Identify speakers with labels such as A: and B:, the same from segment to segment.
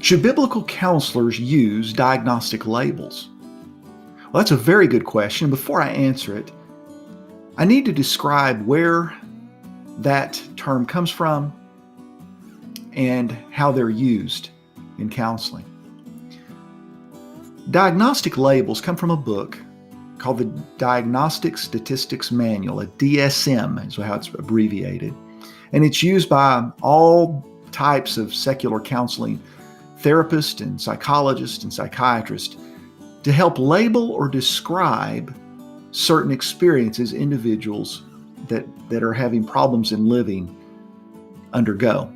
A: Should biblical counselors use diagnostic labels? Well, that's a very good question. Before I answer it, I need to describe where that term comes from and how they're used in counseling. Diagnostic labels come from a book called the Diagnostic Statistics Manual, a DSM is how it's abbreviated. And it's used by all types of secular counseling therapists and psychologists and psychiatrists to help label or describe certain experiences individuals that are having problems in living undergo.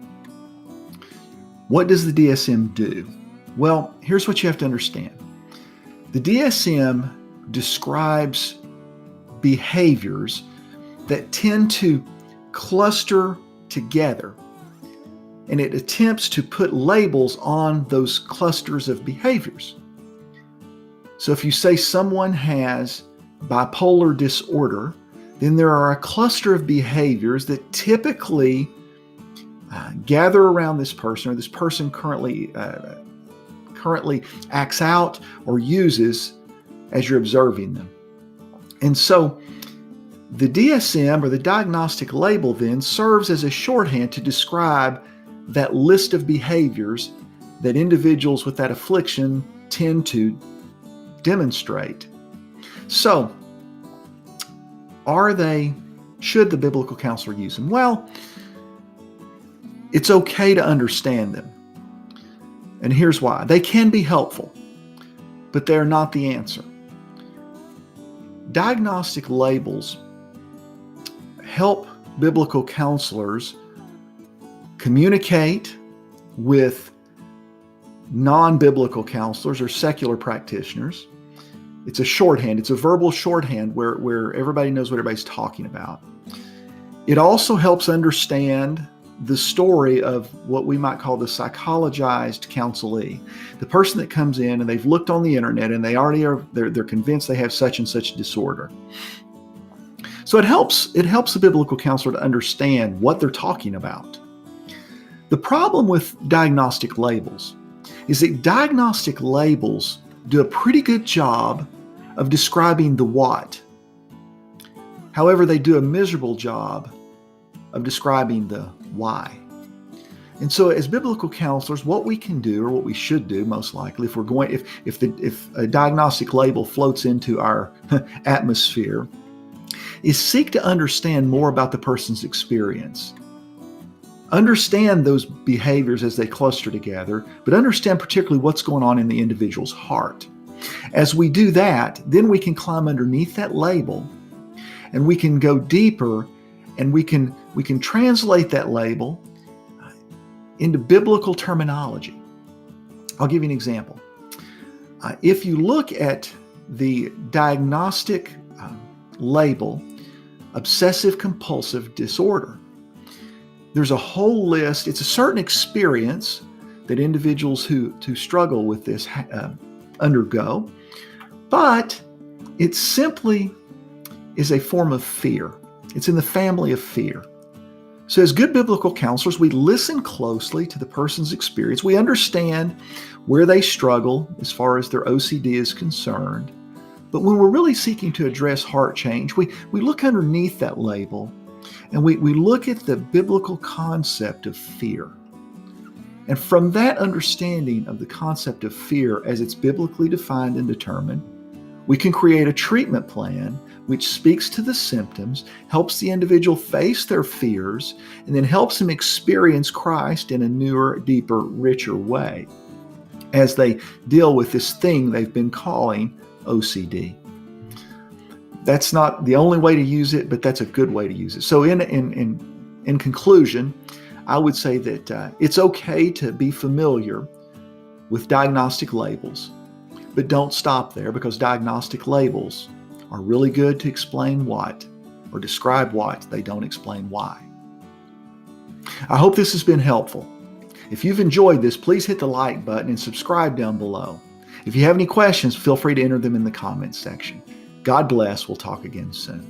A: What does the DSM do? Well, here's what you have to understand. The DSM describes behaviors that tend to cluster together, and it attempts to put labels on those clusters of behaviors. So if you say someone has bipolar disorder, then there are a cluster of behaviors that typically gather around this person, or this person currently acts out or uses as you're observing them. And so the DSM, or the diagnostic label, then serves as a shorthand to describe that list of behaviors that individuals with that affliction tend to demonstrate. So, should the biblical counselor use them? Well, it's okay to understand them. And here's why. They can be helpful, but they're not the answer. Diagnostic labels help biblical counselors communicate with non-biblical counselors or secular practitioners. It's a shorthand. It's a verbal shorthand where everybody knows what everybody's talking about. It also helps understand the story of what we might call the psychologized counselee, the person that comes in and they've looked on the internet and they're convinced they have such and such disorder. So it helps the biblical counselor to understand what they're talking about. The problem with diagnostic labels is that diagnostic labels do a pretty good job of describing the what. However, they do a miserable job of describing the why. And so as biblical counselors, what we can do, or what we should do most likely, if a diagnostic label floats into our atmosphere, is seek to understand more about the person's experience. Understand those behaviors as they cluster together, but understand particularly what's going on in the individual's heart. As we do that, then we can climb underneath that label and we can go deeper, and we can translate that label into biblical terminology. I'll give you an example. If you look at the diagnostic label, obsessive compulsive disorder, there's a whole list. It's a certain experience that individuals who struggle with this undergo, but it simply is a form of fear. It's in the family of fear. So as good biblical counselors, we listen closely to the person's experience. We understand where they struggle as far as their OCD is concerned. But when we're really seeking to address heart change, we look underneath that label and we look at the biblical concept of fear. And from that understanding of the concept of fear as it's biblically defined and determined, we can create a treatment plan which speaks to the symptoms, helps the individual face their fears, and then helps them experience Christ in a newer, deeper, richer way as they deal with this thing they've been calling OCD. That's not the only way to use it, but that's a good way to use it. So in conclusion, I would say that it's okay to be familiar with diagnostic labels, but don't stop there, because diagnostic labels are really good to explain what or describe what. They don't explain why. I hope this has been helpful. If you've enjoyed this, please hit the like button and subscribe down below. If you have any questions, feel free to enter them in the comments section. God bless. We'll talk again soon.